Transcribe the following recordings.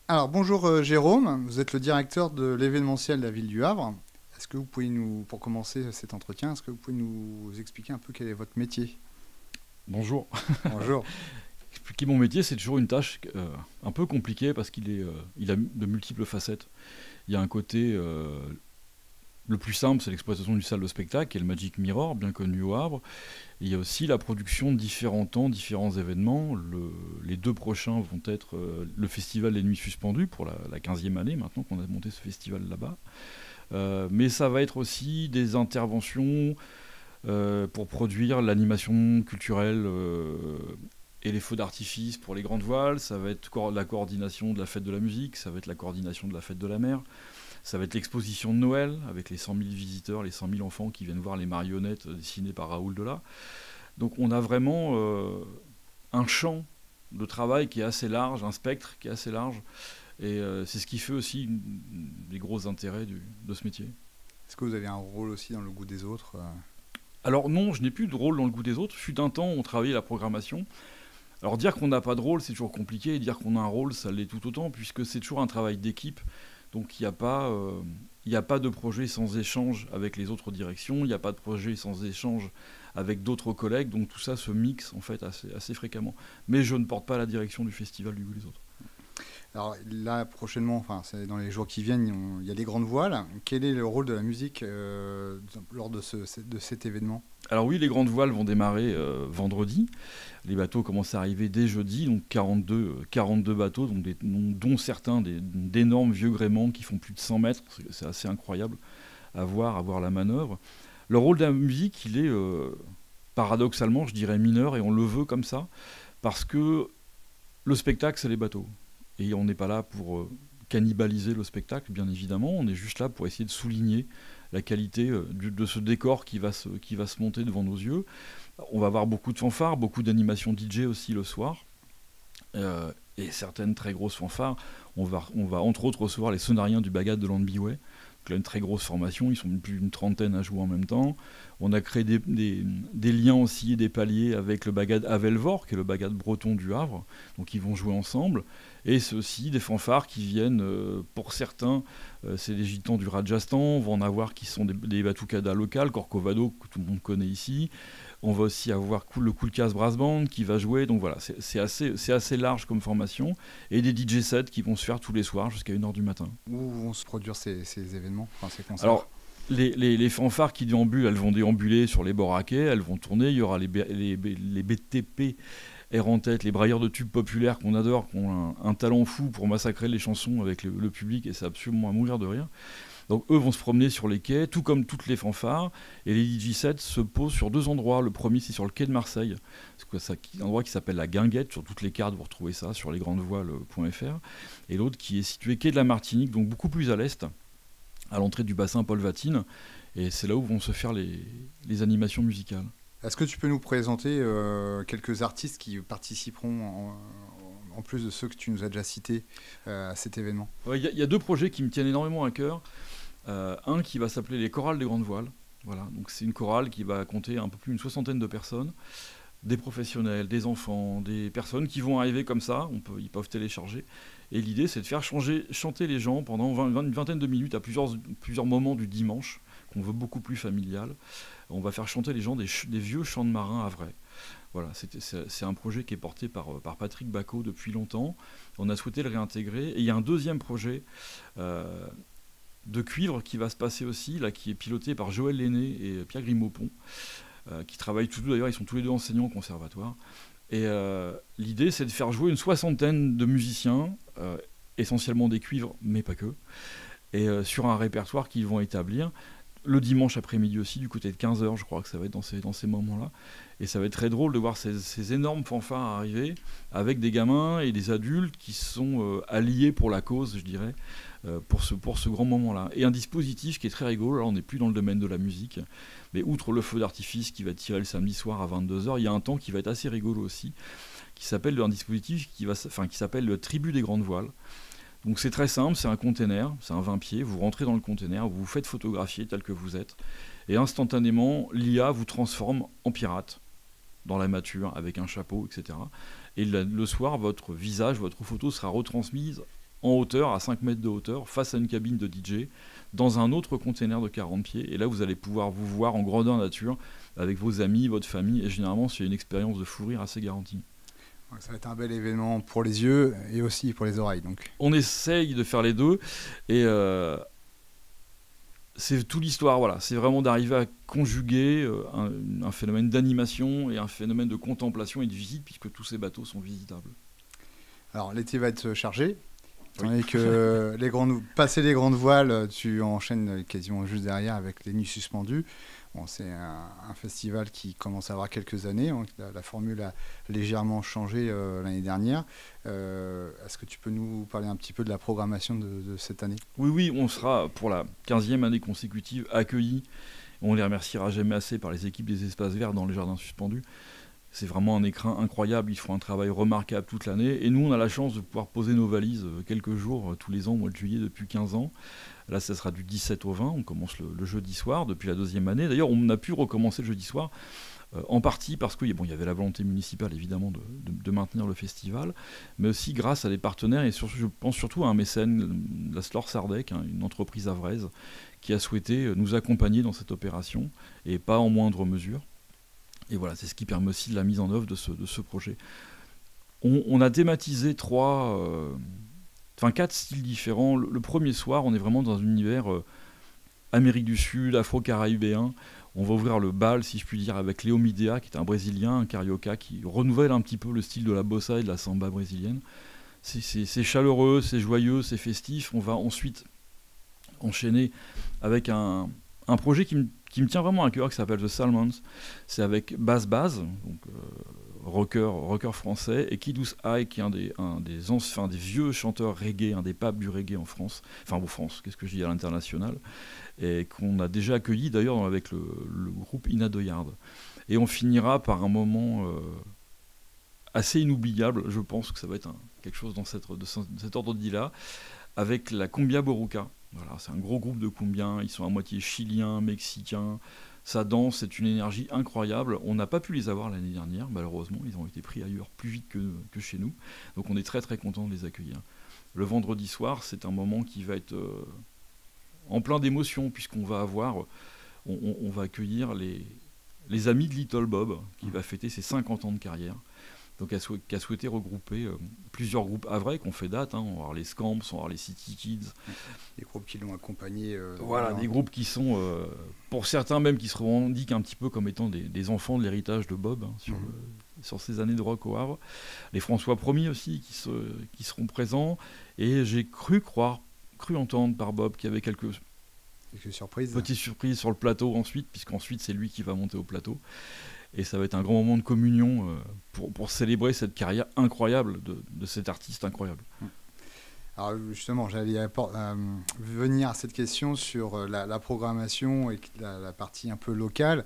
Alors bonjour Jérôme, vous êtes le directeur de l'événementiel de la ville du Havre. Est-ce que vous pouvez nous, pour commencer cet entretien, est-ce que vous pouvez nous expliquer un peu quel est votre métier? Bonjour. Bonjour. Expliquer mon métier, c'est toujours une tâche un peu compliquée parce il a de multiples facettes. Il y a un côté, le plus simple, c'est l'exploitation d'une salle de spectacle, qui est le Magic Mirror, bien connu au Havre. Et il y a aussi la production de différents temps, différents événements. Les deux prochains vont être le Festival des Nuits Suspendues, pour la 15e année maintenant qu'on a monté ce festival là-bas. Mais ça va être aussi des interventions pour produire l'animation culturelle et les feux d'artifice pour les grandes voiles. Ça va être la coordination de la fête de la musique, ça va être la coordination de la fête de la mer, ça va être l'exposition de Noël avec les 100 000 visiteurs, les 100 000 enfants qui viennent voir les marionnettes dessinées par Raoul Delat. Donc on a vraiment un champ de travail qui est assez large, un spectre qui est assez large. Et c'est ce qui fait aussi des gros intérêts de ce métier. Est-ce que vous avez un rôle aussi dans le goût des autres? Alors non, je n'ai plus de rôle dans le goût des autres. Fut un temps, on travaillait la programmation. Alors dire qu'on n'a pas de rôle, c'est toujours compliqué. Et dire qu'on a un rôle, ça l'est tout autant, puisque c'est toujours un travail d'équipe. Donc il n'y a pas de projet sans échange avec les autres directions. Il n'y a pas de projet sans échange avec d'autres collègues. Donc tout ça se mixe en fait assez fréquemment. Mais je ne porte pas la direction du festival du goût des autres. Alors là, prochainement, enfin, c'est dans les jours qui viennent, il y a les grandes voiles. Quel est le rôle de la musique lors de cet événement? Alors oui, les grandes voiles vont démarrer vendredi. Les bateaux commencent à arriver dès jeudi, donc 42 bateaux, dont certains d'énormes vieux gréements qui font plus de 100 mètres. C'est assez incroyable à voir la manœuvre. Le rôle de la musique, il est paradoxalement, je dirais, mineur, et on le veut comme ça, parce que le spectacle, c'est les bateaux. Et on n'est pas là pour cannibaliser le spectacle, bien évidemment. On est juste là pour essayer de souligner la qualité de ce décor qui va se monter devant nos yeux. On va avoir beaucoup de fanfares, beaucoup d'animations DJ aussi le soir. Et certaines très grosses fanfares. On va entre autres recevoir les sonariens du Bagad de Landbiway. Donc là, une très grosse formation, ils sont plus d'une trentaine à jouer en même temps. On a créé des liens aussi et des paliers avec le Bagad Avelvor, qui est le Bagad breton du Havre. Donc ils vont jouer ensemble. Et c'est aussi des fanfares qui viennent, pour certains, c'est des gitans du Rajasthan. On va en avoir qui sont des batucadas locales, Corcovado, que tout le monde connaît ici. On va aussi avoir le Koulkas Brass Band qui va jouer. Donc voilà, c'est assez large comme formation. Et des DJ sets qui vont se faire tous les soirs jusqu'à 1h du matin. Où vont se produire ces événements, enfin ces concerts? Alors, les fanfares qui déambulent, elles vont déambuler sur les bords à quai, elles vont tourner. Il y aura les BTP R en tête, les brailleurs de tubes populaires qu'on adore, qui ont un talent fou pour massacrer les chansons avec le public, et c'est absolument à mourir de rire. Donc eux vont se promener sur les quais, tout comme toutes les fanfares, et les DJ sets se posent sur deux endroits. Le premier, c'est sur le quai de Marseille, c'est un endroit qui s'appelle la Guinguette. Sur toutes les cartes, vous retrouvez ça sur lesgrandevoiles.fr. Et l'autre qui est situé quai de la Martinique, donc beaucoup plus à l'est, à l'entrée du bassin Paul Vatine, et c'est là où vont se faire les animations musicales. Est-ce que tu peux nous présenter quelques artistes qui participeront en plus de ceux que tu nous as déjà cités à cet événement? Ouais, y a deux projets qui me tiennent énormément à cœur. Un qui va s'appeler les Chorales des Grandes Voiles. Voilà, donc c'est une chorale qui va compter un peu plus d'une soixantaine de personnes, des professionnels, des enfants, des personnes qui vont arriver comme ça, ils peuvent télécharger. Et l'idée, c'est de faire chanter les gens pendant une vingtaine de minutes à plusieurs moments du dimanche, qu'on veut beaucoup plus familial. On va faire chanter les gens des vieux chants de marins à vrai. Voilà, c'est un projet qui est porté par Patrick Bacot depuis longtemps. On a souhaité le réintégrer. Et il y a un deuxième projet de cuivre qui va se passer aussi, là, qui est piloté par Joël Lenné et Pierre Grimaud-Pont, qui travaillent tous deux, d'ailleurs, ils sont tous les deux enseignants au conservatoire. Et l'idée, c'est de faire jouer une soixantaine de musiciens, essentiellement des cuivres, mais pas que, et sur un répertoire qu'ils vont établir. Le dimanche après-midi aussi, du côté de 15h, je crois que ça va être dans ces moments-là. Et ça va être très drôle de voir ces énormes fanfares arriver avec des gamins et des adultes qui sont alliés pour la cause, je dirais, pour ce grand moment-là. Et un dispositif qui est très rigolo, là on n'est plus dans le domaine de la musique, mais outre le feu d'artifice qui va tirer le samedi soir à 22h, il y a un temps qui va être assez rigolo aussi, qui s'appelle un dispositif qui s'appelle le Tribu des Grandes Voiles. Donc c'est très simple, c'est un container, c'est un 20 pieds, vous rentrez dans le container, vous vous faites photographier tel que vous êtes, et instantanément, l'IA vous transforme en pirate, dans la mâture, avec un chapeau, etc. Et le soir, votre visage, votre photo sera retransmise en hauteur, à 5 mètres de hauteur, face à une cabine de DJ, dans un autre container de 40 pieds. Et là, vous allez pouvoir vous voir en grandeur nature avec vos amis, votre famille. Et généralement, c'est une expérience de fou rire assez garantie. Ça va être un bel événement pour les yeux et aussi pour les oreilles. Donc. On essaye de faire les deux. Et c'est toute l'histoire. Voilà. C'est vraiment d'arriver à conjuguer un phénomène d'animation et un phénomène de contemplation et de visite, puisque tous ces bateaux sont visitables. Alors, l'été va être chargé. Étant donné que passer les grandes voiles, tu enchaînes quasiment juste derrière avec les nuits suspendues. Bon, c'est un festival qui commence à avoir quelques années. La formule a légèrement changé l'année dernière. Est-ce que tu peux nous parler un petit peu de la programmation de cette année ? Oui, on sera pour la 15e année consécutive accueillis. On les remerciera jamais assez par les équipes des espaces verts dans les jardins suspendus. C'est vraiment un écrin incroyable, ils font un travail remarquable toute l'année. Et nous, on a la chance de pouvoir poser nos valises quelques jours, tous les ans, au mois de juillet, depuis 15 ans. Là, ça sera du 17 au 20, on commence le jeudi soir, depuis la 2e année. D'ailleurs, on a pu recommencer le jeudi soir, en partie parce qu'il y avait la volonté municipale, évidemment, de maintenir le festival, mais aussi grâce à des partenaires, et je pense surtout à un mécène, la Slor Sardec, une entreprise havraise, qui a souhaité nous accompagner dans cette opération, et pas en moindre mesure. Et voilà, c'est ce qui permet aussi de la mise en œuvre de ce projet. On a thématisé 4 styles différents. Le premier soir, on est vraiment dans un univers Amérique du Sud, afro-caribéen. On va ouvrir le bal, si je puis dire, avec Léo Midea, qui est un Brésilien, un carioca, qui renouvelle un petit peu le style de la bossa et de la samba brésilienne. C'est chaleureux, c'est joyeux, c'est festif. On va ensuite enchaîner avec un projet qui me tient vraiment à cœur, qui s'appelle The Salmons. C'est avec Baz Baz, donc rocker français, et Kidous High, qui est un des vieux chanteurs reggae, un des papes du reggae en France. Enfin, en France, qu'est-ce que je dis, à l'international. Et qu'on a déjà accueilli d'ailleurs avec le groupe Ina Doyard. Et on finira par un moment assez inoubliable, je pense que ça va être quelque chose de cet ordre d'idée-là, avec la Cumbia Boruca. Voilà, c'est un gros groupe de Cumbiens, ils sont à moitié chiliens, mexicains. Ça danse, c'est une énergie incroyable. On n'a pas pu les avoir l'année dernière, malheureusement. Ils ont été pris ailleurs plus vite que chez nous. Donc on est très très content de les accueillir. Le vendredi soir, c'est un moment qui va être en plein d'émotions, puisqu'on va avoir, on va accueillir les amis de Little Bob, qui va fêter ses 50 ans de carrière. Donc qui a souhaité regrouper plusieurs groupes havrais qui ont fait date. On va avoir les Scamps, on va avoir les City Kids. Des groupes qui l'ont accompagné. Voilà, des groupes qui sont, pour certains même, qui se revendiquent un petit peu comme étant des enfants de l'héritage de Bob sur ces années de rock au Havre. Les François Ier aussi qui seront présents. Et j'ai cru entendre par Bob qu'il y avait quelques petites surprises sur le plateau ensuite, puisqu'ensuite c'est lui qui va monter au plateau. Et ça va être un grand moment de communion pour célébrer cette carrière incroyable de cet artiste incroyable. Alors justement, j'allais venir à cette question sur la programmation et la partie un peu locale.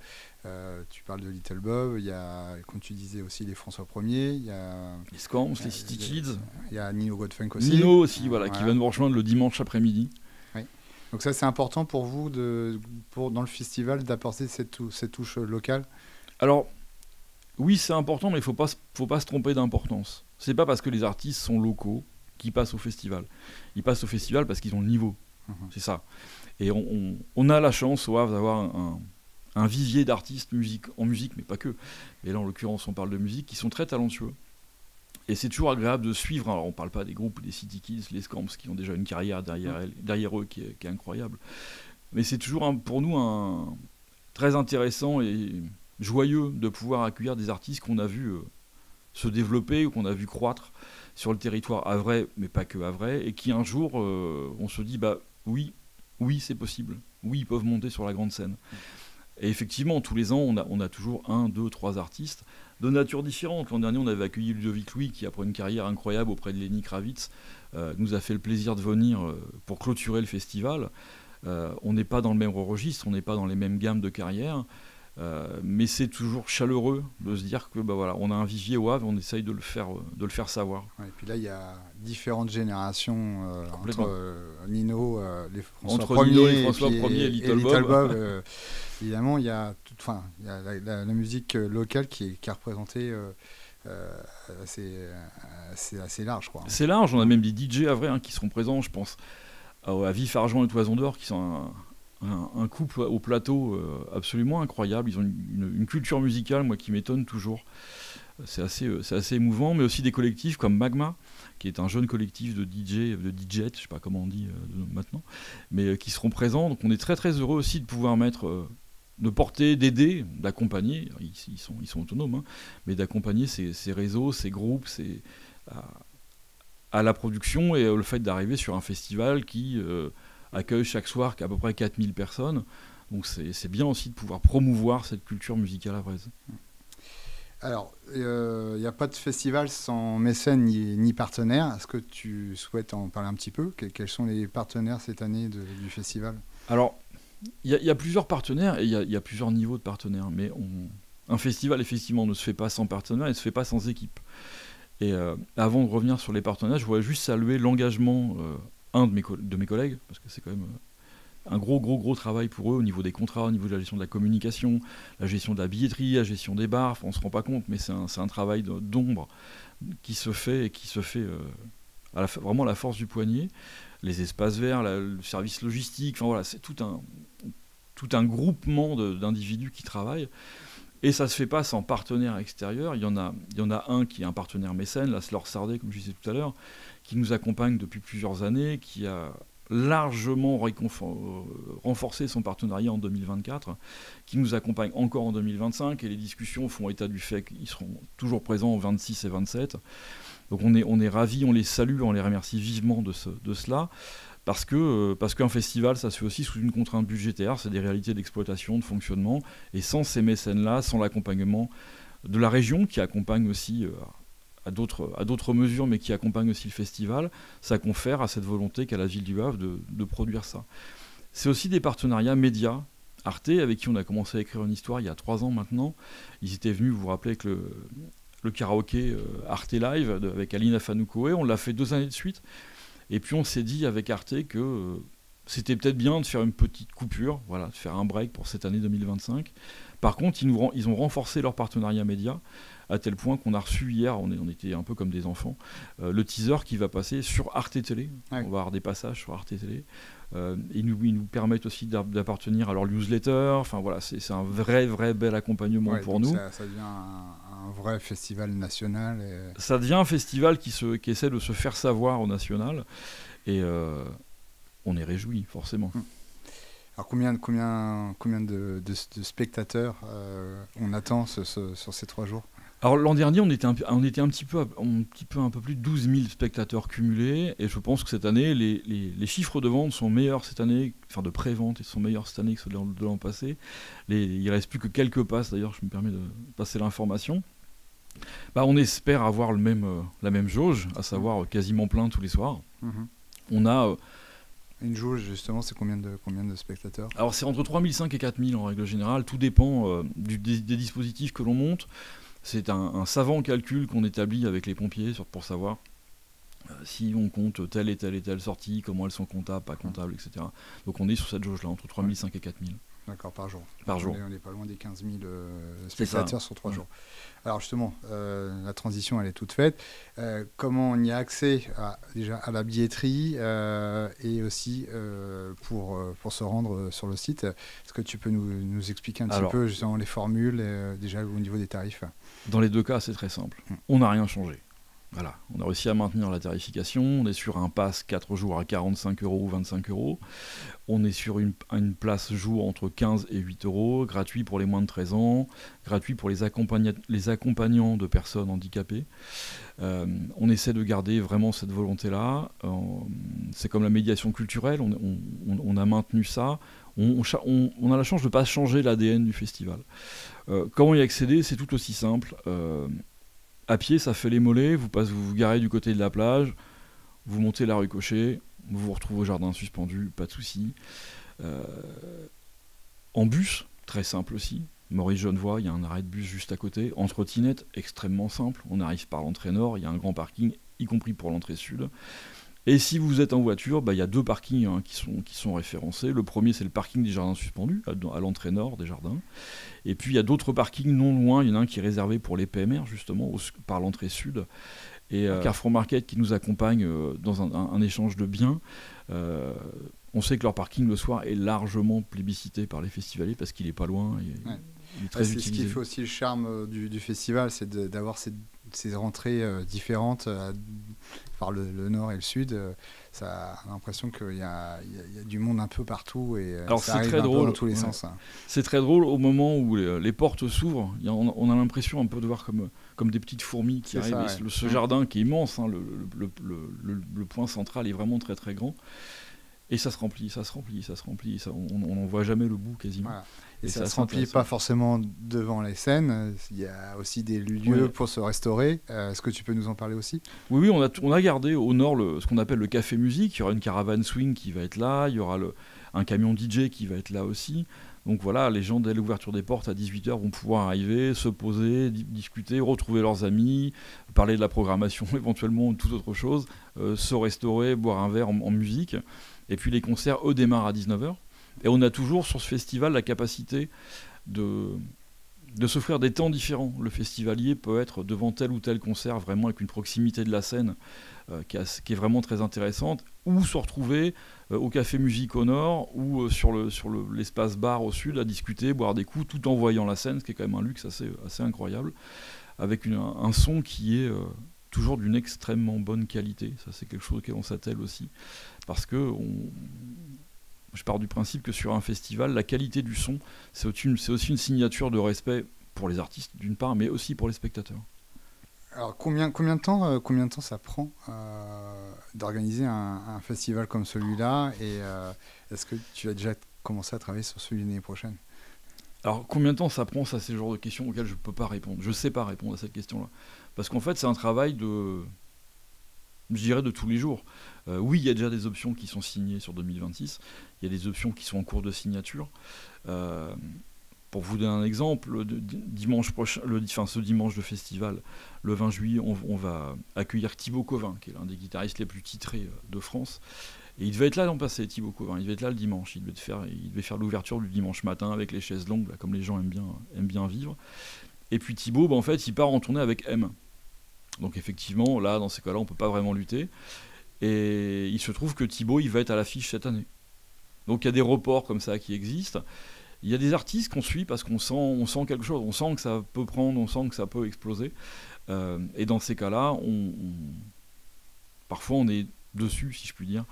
Tu parles de Little Bob, il y a, comme tu disais aussi, les François Ier, il y a les Scamps, les City Kids. Il y a Nino Godfunk aussi. Nino aussi, voilà, qui va nous rejoindre le dimanche après-midi. Oui. Donc ça, c'est important pour vous, dans le festival, d'apporter cette touche locale. Alors, oui, c'est important, mais il faut pas se tromper d'importance. C'est pas parce que les artistes sont locaux qu'ils passent au festival. Ils passent au festival parce qu'ils ont le niveau. C'est ça. Et on a la chance au Havre d'avoir un vivier d'artistes en musique, mais pas que. Et là, en l'occurrence, on parle de musique, qui sont très talentueux. Et c'est toujours agréable de suivre. Alors, on parle pas des groupes, des City Kids, les Scamps, qui ont déjà une carrière derrière eux qui est incroyable. Mais c'est toujours pour nous très intéressant et joyeux de pouvoir accueillir des artistes qu'on a vu se développer ou qu'on a vu croître sur le territoire havrais, mais pas que havrais, et qui un jour, on se dit, oui, c'est possible. Oui, ils peuvent monter sur la grande scène. Et effectivement, tous les ans, on a toujours 1, 2, 3 artistes de nature différente. L'an dernier, on avait accueilli Ludovic Louis, qui, après une carrière incroyable auprès de Lenny Kravitz, nous a fait le plaisir de venir pour clôturer le festival. On n'est pas dans le même registre, on n'est pas dans les mêmes gammes de carrière. Mais c'est toujours chaleureux de se dire que on a un vivier au Havre, on essaye de le faire savoir. Ouais, et puis là, il y a différentes générations entre Nino, les François Ier et Little Bob. Évidemment, il y a la musique locale qui est représentée c'est assez large, quoi. C'est large, on a même des DJ à vrai qui seront présents, je pense à Vif Argent et Toison d'Or, qui sont un couple au plateau absolument incroyable. Ils ont une culture musicale, moi, qui m'étonne toujours. C'est assez émouvant, mais aussi des collectifs comme Magma, qui est un jeune collectif de DJ, je ne sais pas comment on dit maintenant, mais qui seront présents. Donc on est très très heureux aussi de pouvoir de porter, d'aider, d'accompagner, ils sont autonomes, hein, mais d'accompagner ces réseaux, ces groupes, à la production et le fait d'arriver sur un festival qui accueille chaque soir à peu près 4000 personnes. Donc c'est bien aussi de pouvoir promouvoir cette culture musicale avraise. Alors, il n'y a pas de festival sans mécène ni partenaire. Est-ce que tu souhaites en parler un petit peu ? Quels sont les partenaires cette année du festival ? Alors, il y a plusieurs partenaires et il y a plusieurs niveaux de partenaires. Mais un festival, effectivement, ne se fait pas sans partenaire et ne se fait pas sans équipe. Et avant de revenir sur les partenaires, je voudrais juste saluer l'engagement de mes collègues, parce que c'est quand même un gros travail pour eux au niveau des contrats, au niveau de la gestion de la communication, la gestion de la billetterie, la gestion des bars. Enfin, on ne se rend pas compte, mais c'est un travail d'ombre qui se fait vraiment à la force du poignet. Les espaces verts, le service logistique, enfin voilà, c'est tout un groupement d'individus qui travaillent. Et ça ne se fait pas sans partenaire extérieur. Il y en a un qui est un partenaire mécène, la Slor Sardet, comme je disais tout à l'heure, qui nous accompagne depuis plusieurs années, qui a largement renforcé son partenariat en 2024, qui nous accompagne encore en 2025, et les discussions font état du fait qu'ils seront toujours présents en 26 et 27. Donc on est ravis, on les salue, on les remercie vivement de cela. Parce qu'un festival, ça se fait aussi sous une contrainte budgétaire, c'est des réalités d'exploitation, de fonctionnement, et sans ces mécènes-là, sans l'accompagnement de la région, qui accompagne aussi à d'autres mesures, mais qui accompagne aussi le festival, ça confère à cette volonté qu'a la ville du Havre de produire ça. C'est aussi des partenariats médias, Arte, avec qui on a commencé à écrire une histoire il y a 3 ans maintenant. Ils étaient venus, vous vous rappelez, avec le karaoké Arte Live, avec Aline Afanoukoé, on l'a fait 2 années de suite. Et puis on s'est dit avec Arte que c'était peut-être bien de faire une petite coupure, voilà, de faire un break pour cette année 2025. Par contre, ils ont renforcé leur partenariat média, à tel point qu'on a reçu hier, on était un peu comme des enfants, le teaser qui va passer sur Arte Télé. Ouais. On va avoir des passages sur Arte Télé. Ils nous permettent aussi d'appartenir à leur newsletter. Enfin voilà, c'est un vrai bel accompagnement pour nous. Ça devient un vrai festival national. Ça devient un festival qui essaie de se faire savoir au national. Et on est réjouis, forcément. Alors combien de spectateurs on attend sur ces 3 jours ? Alors l'an dernier, on était un petit peu un peu plus de 12 000 spectateurs cumulés, et je pense que cette année, les chiffres de vente sont meilleurs cette année, enfin de pré-vente, ils sont meilleurs cette année que ceux de l'an passé. Il ne reste plus que quelques passes, d'ailleurs, je me permets de passer l'information. On espère avoir la même jauge, à savoir quasiment plein tous les soirs. On a... Une jauge, justement, c'est combien de spectateurs ? Alors c'est entre 3 500 et 4 000 en règle générale, tout dépend des dispositifs que l'on monte. C'est un savant calcul qu'on établit avec les pompiers pour savoir si on compte telle et telle sortie, comment elles sont comptables, pas comptables, etc. Donc on est sur cette jauge-là, entre 3 500 et 4 000. D'accord, par jour. Par jour. On n'est pas loin des 15 000 spectateurs sur 3 jours. Alors justement, la transition, elle est toute faite. Comment on y a accès déjà à la billetterie et aussi pour se rendre sur le site ? Est-ce que tu peux nous expliquer un petit peu justement les formules, déjà au niveau des tarifs ? Dans les 2 cas, c'est très simple. On n'a rien changé. Voilà, on a réussi à maintenir la tarification, on est sur un pass 4 jours à 45 € ou 25 €, on est sur une place jour entre 15 et 8 €, gratuit pour les moins de 13 ans, gratuit pour les accompagnants de personnes handicapées. On essaie de garder vraiment cette volonté-là, c'est comme la médiation culturelle, on a maintenu ça, on a la chance de ne pas changer l'ADN du festival. Comment y accéder ? C'est tout aussi simple. À pied, ça fait les mollets, vous vous garez du côté de la plage, vous montez la rue Cochet, vous vous retrouvez au jardin suspendu, pas de souci. En bus, très simple aussi. Maurice Genevoix, il y a un arrêt de bus juste à côté. En trottinette, extrêmement simple. On arrive par l'entrée nord, il y a un grand parking, y compris pour l'entrée sud. Et si vous êtes en voiture, il y a 2 parkings qui sont référencés. Le premier, c'est le parking des Jardins Suspendus, à l'entrée nord des jardins. Et puis il y a d'autres parkings non loin. Il y en a un qui est réservé pour les PMR, justement, par l'entrée sud. Et Carrefour Market qui nous accompagne dans un échange de biens. On sait que leur parking le soir est largement plébiscité par les festivaliers parce qu'il est pas loin. Il est très utilisé. C'est ce qui fait aussi le charme du festival, c'est d'avoir ces rentrées différentes par le nord et le sud. Ça a l'impression qu'il y a du monde un peu partout et alors ça arrive très drôle, dans tous les sens. Hein. C'est très drôle au moment où les portes s'ouvrent. On a l'impression un peu de voir comme des petites fourmis qui arrivent. Ça, ouais. Ce jardin qui est immense, hein, le point central est vraiment très très grand. Et ça se remplit. On n'en voit jamais le bout quasiment. Voilà. Et ça se remplit pas forcément devant les scènes. Il y a aussi des lieux pour se restaurer. Est-ce que tu peux nous en parler aussi ? Oui, on a gardé au nord ce qu'on appelle le café musique. Il y aura une caravane swing qui va être là. Il y aura un camion DJ qui va être là aussi. Donc voilà, les gens, dès l'ouverture des portes à 18h, vont pouvoir arriver, se poser, discuter, retrouver leurs amis, parler de la programmation éventuellement ou toute autre chose, se restaurer, boire un verre en musique. Et puis les concerts, eux, démarrent à 19h. Et on a toujours sur ce festival la capacité de s'offrir des temps différents. Le festivalier peut être devant tel ou tel concert, vraiment avec une proximité de la scène qui est vraiment très intéressante, ou se retrouver au Café Musique au nord, ou sur l'espace bar au sud, à discuter, boire des coups, tout en voyant la scène, ce qui est quand même un luxe assez incroyable, avec un son qui est toujours d'une extrêmement bonne qualité. Ça, c'est quelque chose auquel on s'attelle aussi, parce que je pars du principe que sur un festival, la qualité du son, c'est aussi une signature de respect pour les artistes d'une part, mais aussi pour les spectateurs. Alors combien de temps ça prend d'organiser un festival comme celui-là, et est-ce que tu as déjà commencé à travailler sur celui de l'année prochaine ? Alors combien de temps ça prend, ça c'est le genre de question auquel je peux pas répondre. Je sais pas répondre à cette question-là, parce qu'en fait c'est un travail de tous les jours. Oui, il y a déjà des options qui sont signées sur 2026. Il y a des options qui sont en cours de signature. Pour vous donner un exemple, ce dimanche de festival, le 20 juillet, on va accueillir Thibaut Covin, qui est l'un des guitaristes les plus titrés de France. Et il devait être là l'an passé, Thibaut Covin. Il devait être là le dimanche. Il devait faire l'ouverture du dimanche matin avec les chaises longues, là, comme les gens aiment bien vivre. Et puis Thibaut, en fait, il part en tournée avec M. Donc effectivement, là, dans ces cas-là, on ne peut pas vraiment lutter. Et il se trouve que Thibaut, il va être à l'affiche cette année. Donc il y a des reports comme ça qui existent. Il y a des artistes qu'on suit parce qu'on sent quelque chose. On sent que ça peut prendre, on sent que ça peut exploser. Et dans ces cas-là, parfois on est dessus, si je puis dire.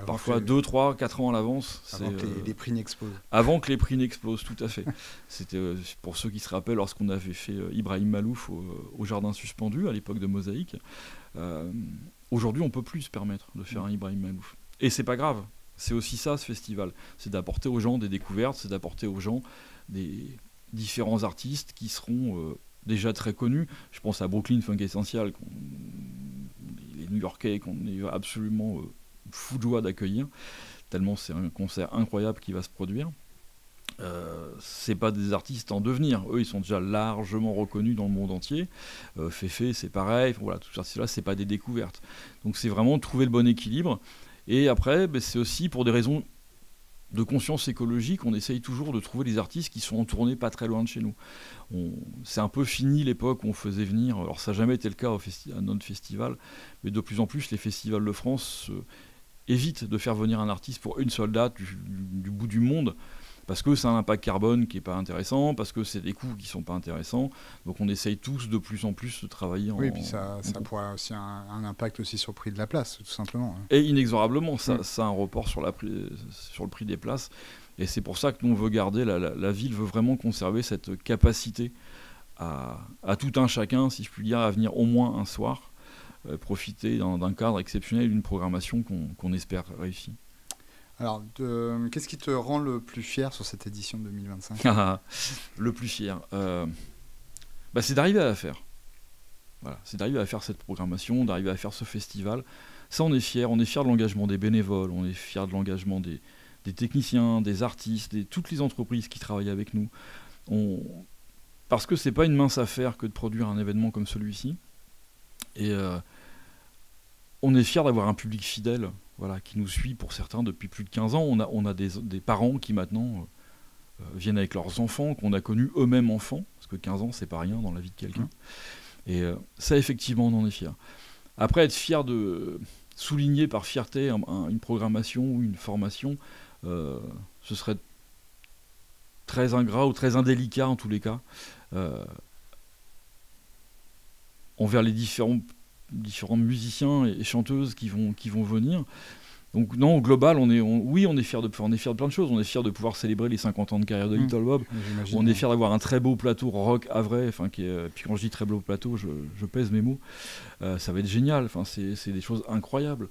Parfois 2, 3, 4 ans à l'avance. Avant que les prix n'explosent. Avant que les prix n'explosent, tout à fait. C'était pour ceux qui se rappellent, lorsqu'on avait fait Ibrahim Malouf au Jardin Suspendu, à l'époque de Mosaïque. Aujourd'hui, on ne peut plus se permettre de faire un Ibrahim Malouf. Et c'est pas grave. C'est aussi ça, ce festival. C'est d'apporter aux gens des découvertes, c'est d'apporter aux gens des différents artistes qui seront déjà très connus. Je pense à Brooklyn Funk Essential, les New-Yorkais qu'on est absolument fou de joie d'accueillir, tellement c'est un concert incroyable qui va se produire. C'est pas des artistes en devenir, eux ils sont déjà largement reconnus dans le monde entier. Féfé c'est pareil, voilà, tout ça c'est pas des découvertes. Donc c'est vraiment trouver le bon équilibre. Et après, c'est aussi pour des raisons de conscience écologique, on essaye toujours de trouver des artistes qui sont en tournée pas très loin de chez nous. C'est un peu fini l'époque où on faisait venir, alors ça n'a jamais été le cas à notre festival, mais de plus en plus les festivals de France évitent de faire venir un artiste pour une seule date du bout du monde, parce que c'est un impact carbone qui n'est pas intéressant, parce que c'est des coûts qui ne sont pas intéressants. Donc on essaye tous de plus en plus de travailler Oui, et puis ça pourrait aussi un impact aussi sur le prix de la place, tout simplement. Et inexorablement, ça a un report sur le prix des places. Et c'est pour ça que nous, on veut garder, la ville veut vraiment conserver cette capacité à tout un chacun, si je puis dire, à venir au moins un soir, profiter d'un cadre exceptionnel, d'une programmation qu'on espère réussir. Alors, qu'est-ce qui te rend le plus fier sur cette édition 2025 ? Le plus fier, c'est d'arriver à la faire. Voilà, c'est d'arriver à faire cette programmation, d'arriver à faire ce festival. Ça, on est fier de l'engagement des bénévoles, on est fier de l'engagement des techniciens, des artistes, toutes les entreprises qui travaillent avec nous. Parce que c'est pas une mince affaire que de produire un événement comme celui-ci. Et on est fiers d'avoir un public fidèle, voilà, qui nous suit pour certains depuis plus de 15 ans. On a des parents qui maintenant viennent avec leurs enfants, qu'on a connus eux-mêmes enfants, parce que 15 ans, c'est pas rien dans la vie de quelqu'un. Et ça, effectivement, on en est fiers. Après, être fier de souligner par fierté une programmation ou une formation, ce serait très ingrat ou très indélicat en tous les cas, envers les différents musiciens et chanteuses qui vont venir. Donc non, au global, on est fiers de plein de choses. On est fiers de pouvoir célébrer les 50 ans de carrière de Little Bob. On est fiers d'avoir un très beau plateau rock à vrai. Puis quand je dis très beau plateau, je pèse mes mots. Ça va être génial. C'est des choses incroyables.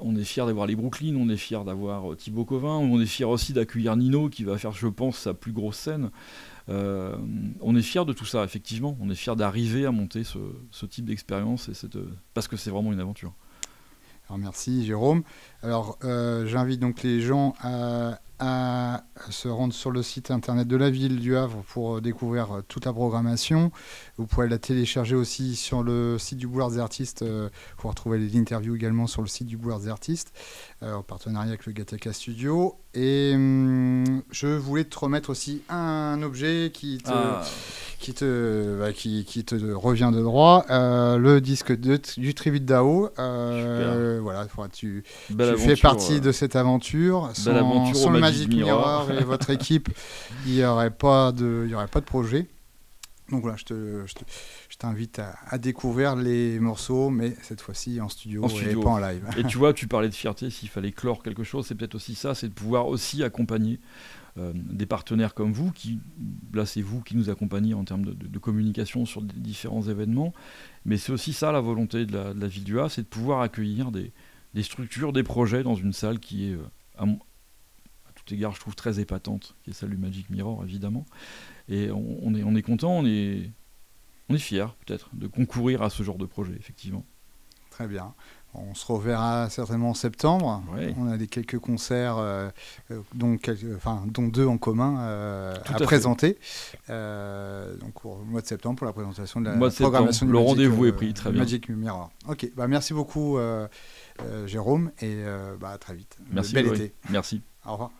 On est fiers d'avoir les Brooklyn, on est fiers d'avoir Thibaut Covin, on est fiers aussi d'accueillir Nino qui va faire, je pense, sa plus grosse scène. On est fiers de tout ça, effectivement. On est fiers d'arriver à monter ce type d'expérience parce que c'est vraiment une aventure. Alors merci Jérôme. Alors j'invite donc les gens à se rendre sur le site internet de la ville du Havre pour découvrir toute la programmation. Vous pouvez la télécharger aussi sur le site du Boulevard des Artistes. Vous pouvez retrouver les interviews également sur le site du Boulevard des Artistes en partenariat avec le Gattaca Studio. Et je voulais te remettre aussi un objet qui te revient de droit, le disque du Tribute Dao. Voilà, tu fais partie de cette aventure. Sans le Magic Mirror et votre équipe, il n'y aurait pas de projet. Donc voilà, je t'invite à découvrir les morceaux, mais cette fois-ci en studio et pas en live. Et tu vois, tu parlais de fierté, s'il fallait clore quelque chose, c'est peut-être aussi ça, c'est de pouvoir aussi accompagner des partenaires comme vous, là c'est vous qui nous accompagnez en termes de communication sur des différents événements, mais c'est aussi ça la volonté de la ville du Havre, c'est de pouvoir accueillir des structures, des projets dans une salle qui est, à tout égard, je trouve très épatante, qui est celle du Magic Mirror, évidemment. Et on est content, on est fiers, peut-être, de concourir à ce genre de projet, effectivement. Très bien. On se reverra certainement en septembre. Ouais. On a quelques concerts, dont 2 en commun à présenter. Donc au mois de septembre pour la présentation de la programmation du le rendez-vous est pris, très bien. Magic Mirror. Ok, merci beaucoup Jérôme et à très vite. Merci. Bel été. Merci. Au revoir.